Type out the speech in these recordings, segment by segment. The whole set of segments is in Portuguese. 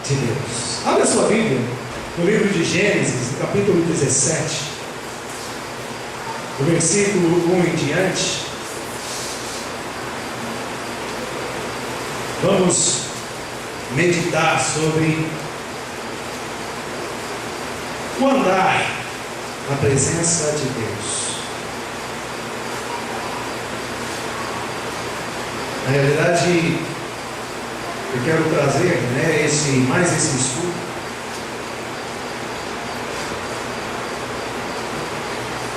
de Deus. Abra sua Bíblia no livro de Gênesis, no capítulo 17, do versículo 1 em diante. Vamos meditar sobre o andar na presença de Deus. Na realidade, eu quero trazer mais esse estudo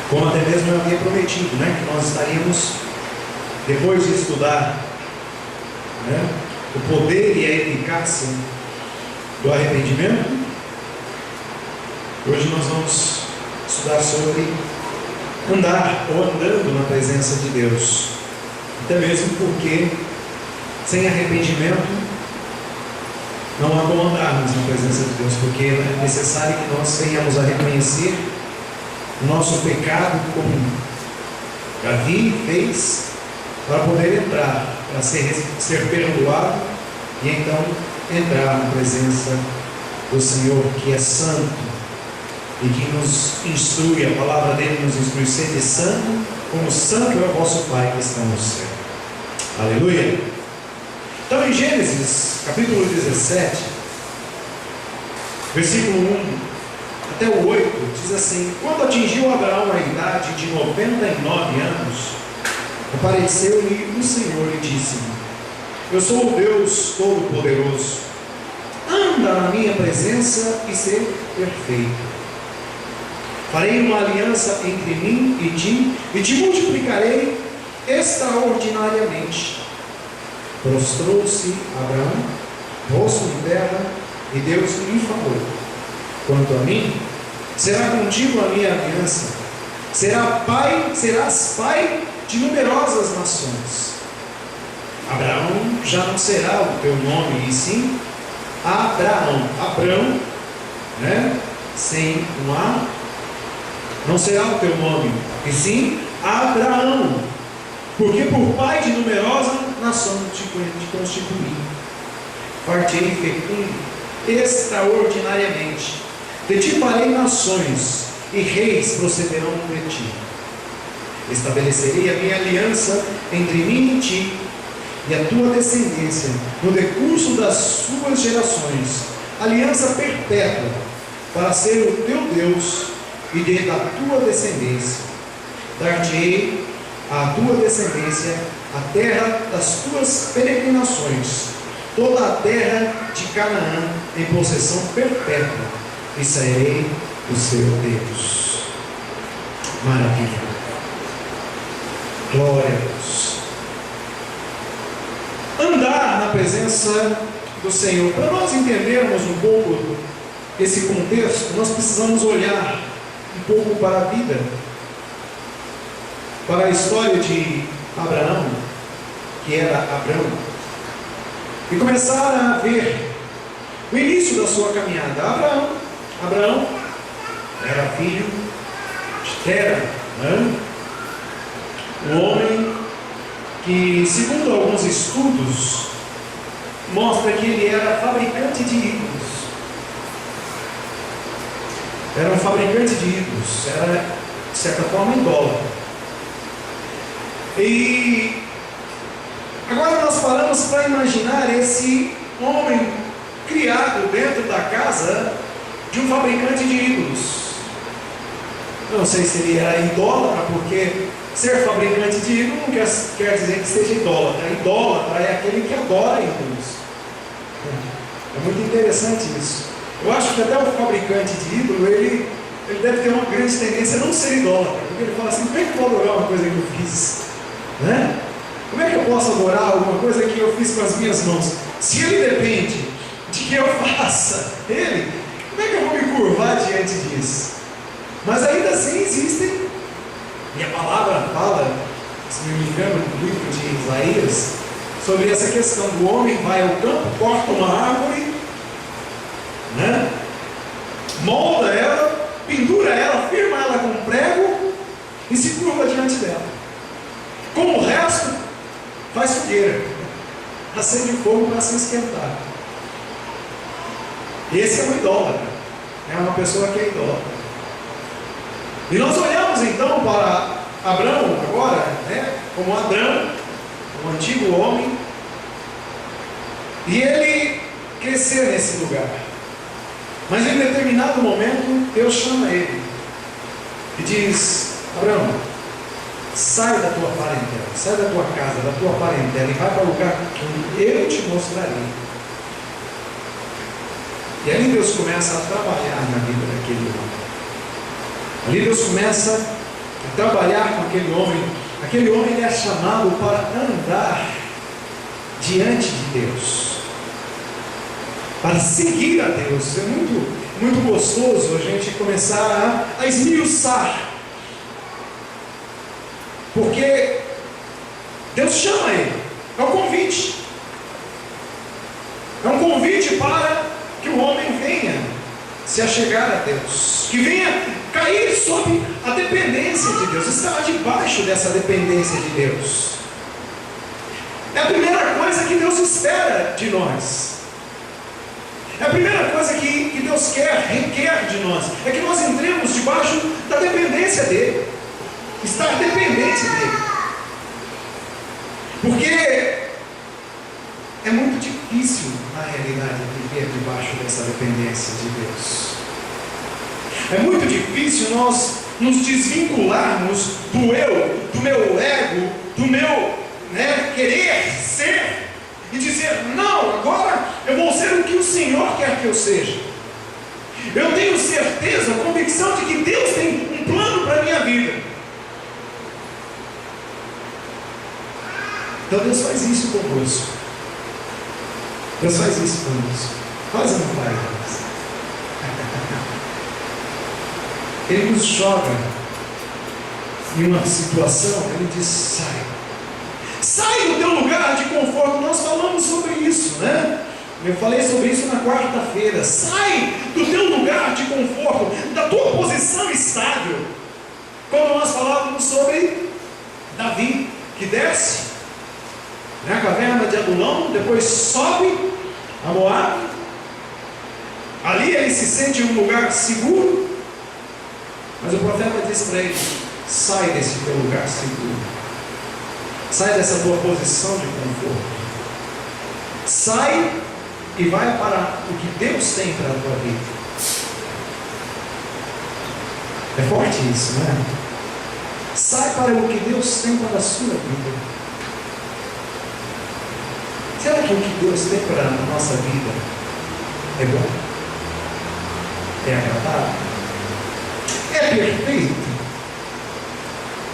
como até mesmo eu havia prometido, que nós estaríamos, depois de estudar o poder e a eficácia do arrependimento, hoje nós vamos estudar sobre andar ou andando na presença de Deus. Até mesmo porque sem arrependimento não há como andarmos na presença de Deus, porque é necessário que nós venhamos a reconhecer o nosso pecado como Davi fez, para poder entrar, para ser perdoado e então entrar na presença do Senhor, que é santo e que nos instrui. A palavra dele nos instrui: sede santo, como santo é o vosso Pai que está no céu. Aleluia. Então, em Gênesis capítulo 17, versículo 1 até o 8, diz assim: quando atingiu Abraão a idade de 99 anos, apareceu-lhe o Senhor e disse-lhe: eu sou o Deus Todo-Poderoso, anda na minha presença e ser perfeito. Farei uma aliança entre mim e te multiplicarei extraordinariamente. Prostrou-se Abraão, rosto em terra, e Deus lhe falou: quanto a mim, será contigo a minha aliança, serás pai de numerosas nações. Abraão já não será o teu nome, e sim Abraão. Abrão, sem um A, não será o teu nome, e sim Abraão, porque por pai de numerosas nações te constituí. Fartei fecundo extraordinariamente, de ti farei nações, e reis procederão de ti. Estabelecerei a minha aliança entre mim e ti, e a tua descendência, no decurso das suas gerações, aliança perpétua, para ser o teu Deus, e da tua descendência. Dar-te-ei à tua descendência a terra das tuas peregrinações, toda a terra de Canaã, em possessão perpétua, e serei o seu Deus. Maravilha. Glória a Deus. Andar na presença do Senhor. Para nós entendermos um pouco esse contexto, nós precisamos olhar um pouco para a vida, para a história de Abraão, que era Abrão, e começar a ver o início da sua caminhada. Abraão era filho de Tera, um homem que, segundo alguns estudos, mostra que ele era fabricante de ídolos. Era um fabricante de ídolos, era de certa forma idólatra. E agora nós paramos para imaginar esse homem criado dentro da casa de um fabricante de ídolos. Não sei se ele era idólatra, porque ser fabricante de ídolos não quer dizer que seja idólatra. Idólatra é aquele que adora ídolos. É muito interessante isso. Eu acho que até o fabricante de ídolo, ele deve ter uma grande tendência a não ser idólatra, porque ele fala assim: como é que eu vou adorar uma coisa que eu fiz? Como é que eu posso adorar alguma coisa que eu fiz com as minhas mãos? Se ele depende de que eu faça ele, como é que eu vou me curvar diante disso? Mas ainda assim existem, e a palavra fala, se não me engano, no livro de Isaías, sobre essa questão do homem vai ao campo, corta uma árvore, molda ela, pendura ela, firma ela com um prego e se curva diante dela. Com o resto, faz fogueira, acende fogo para se esquentar. Esse é um idólatra, é uma pessoa que é idólatra. E nós olhamos então para Abrão agora, né, como Adão, um antigo homem, e ele crescer nesse lugar. Mas em determinado momento, Deus chama ele e diz: Abrão, sai da tua parentela, sai da tua casa, da tua parentela, e vai para o lugar que eu te mostrarei. E ali Deus começa a trabalhar na vida daquele homem. Ali Deus começa a trabalhar com aquele homem. Aquele homem ele é chamado para andar diante de Deus, para seguir a Deus. É muito gostoso a gente começar a esmiuçar, porque Deus chama ele, é um convite. É um convite para que o homem venha se achegar a Deus, que venha cair sob a dependência de Deus, estar debaixo dessa dependência de Deus. É a primeira coisa que Deus espera de nós. É a primeira coisa que Deus requer de nós, é que nós entremos debaixo da dependência dEle, estar dependente dEle. Porque é muito difícil, na realidade, viver debaixo dessa dependência de Deus. É muito difícil nós nos desvincularmos do eu, do meu ego, do meu querer ser, e dizer: não, agora eu vou ser o que o Senhor quer que eu seja. Eu tenho certeza, convicção de que Deus tem um plano para a minha vida. Então Deus faz isso conosco. Deus faz isso conosco. Faz ou não faz? Ele nos joga em uma situação, ele diz: sai. Sai do teu lugar de conforto. Nós falamos sobre isso, né? Eu falei sobre isso na quarta-feira. Sai do teu lugar de conforto, da tua posição estável. Quando nós falávamos sobre Davi, que desce na caverna de Adulão, depois sobe a Moabe. Ali ele se sente em um lugar seguro, mas o profeta diz para ele: sai desse teu lugar seguro. Sai dessa tua posição de conforto. Sai e vai para o que Deus tem para a tua vida. É forte isso, né? Sai para o que Deus tem para a sua vida. Será que o que Deus tem para a nossa vida é bom? É agradável? É perfeito?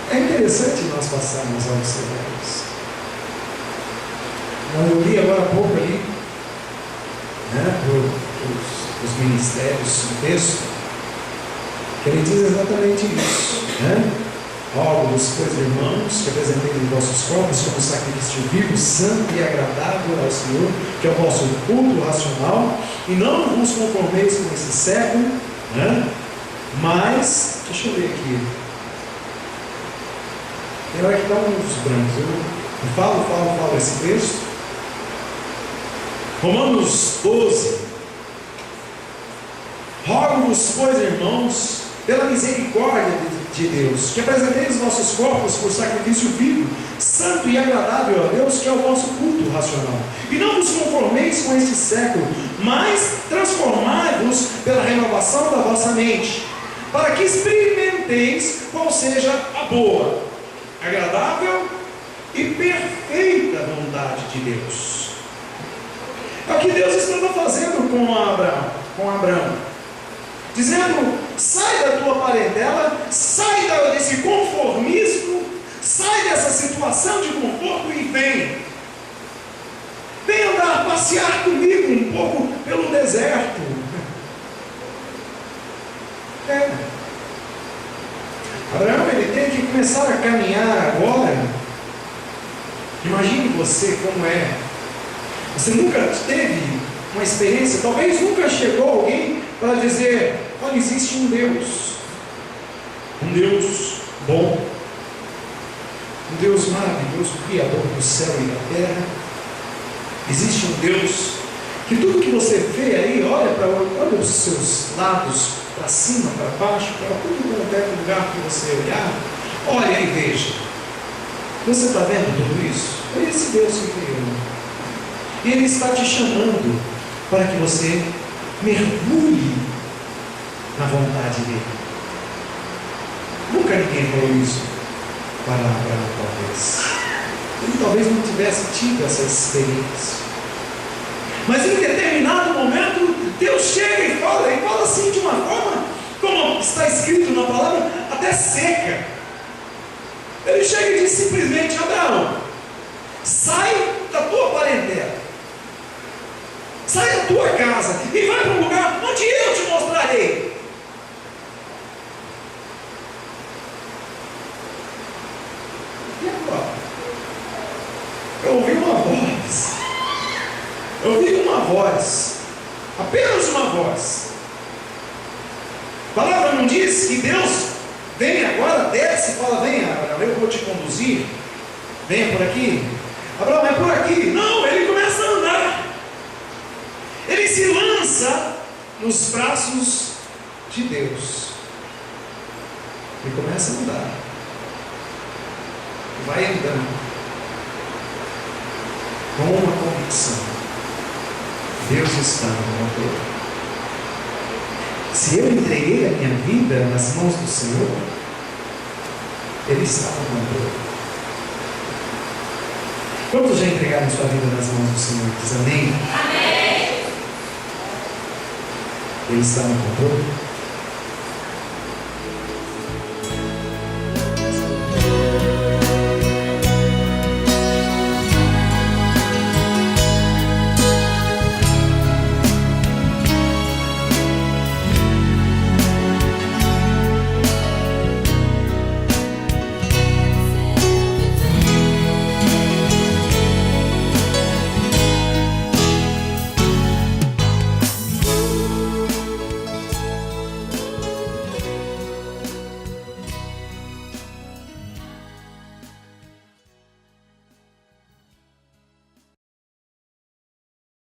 É interessante nós passarmos a observar isso. Eu li agora há pouco ali, né, os ministérios, o texto, que ele diz exatamente isso, né? Órgãos, pois irmãos, que apresenteis os vossos corpos como sacrifício vivo, santo e agradável ao Senhor, que é o vosso culto racional, e não vos conformeis com esse século, né? Mas, deixa eu ler aqui. Tem hora que dá uns brancos. Eu falo esse texto. Romanos 12. Rogo-vos, pois, irmãos, pela misericórdia de Deus, que apresenteis os vossos corpos por sacrifício vivo, santo e agradável a Deus, que é o vosso culto racional. E não vos conformeis com este século, mas transformai-vos pela renovação da vossa mente, para que experimenteis qual seja a boa, agradável e perfeita vontade de Deus. É o que Deus estava fazendo com Abraão, dizendo: sai da tua parentela, sai desse conformismo, sai dessa situação de conforto e vem andar, passear comigo um pouco pelo deserto. Abraão, ele tem que começar a caminhar agora. Imagine você como é. Você nunca teve uma experiência, talvez nunca chegou alguém para dizer: olha, existe um Deus bom, um Deus maravilhoso, Criador do céu e da terra. Existe um Deus Que tudo que você vê aí, olha os seus lados, para cima, para baixo, para tudo quanto é lugar que você olhar, olha e veja. Você está vendo tudo isso? É esse Deus que criou. E Ele está te chamando para que você mergulhe na vontade dEle. Nunca ninguém falou isso para Abraão, talvez. Ele talvez não tivesse tido essa experiência. Mas em determinado momento, Deus chega e fala assim de uma forma, como está escrito na palavra, até seca. Ele chega e diz simplesmente: Abraão, sai da tua parentela, sai da tua casa e vai para um lugar onde eu te mostrarei. E agora? Eu ouvi uma voz, apenas uma voz. A palavra não diz que Deus vem agora, desce e fala: venha, Abraão, eu vou te conduzir, venha por aqui. Abraão, é por aqui. Não, ele começa a andar. Ele se lança nos braços de Deus. Ele começa a andar. Vai andando com uma convicção: Deus está no controle. Se eu entreguei a minha vida nas mãos do Senhor, Ele está no controle. Quantos já entregaram sua vida nas mãos do Senhor? Diz amém? Amém. Ele está no controle.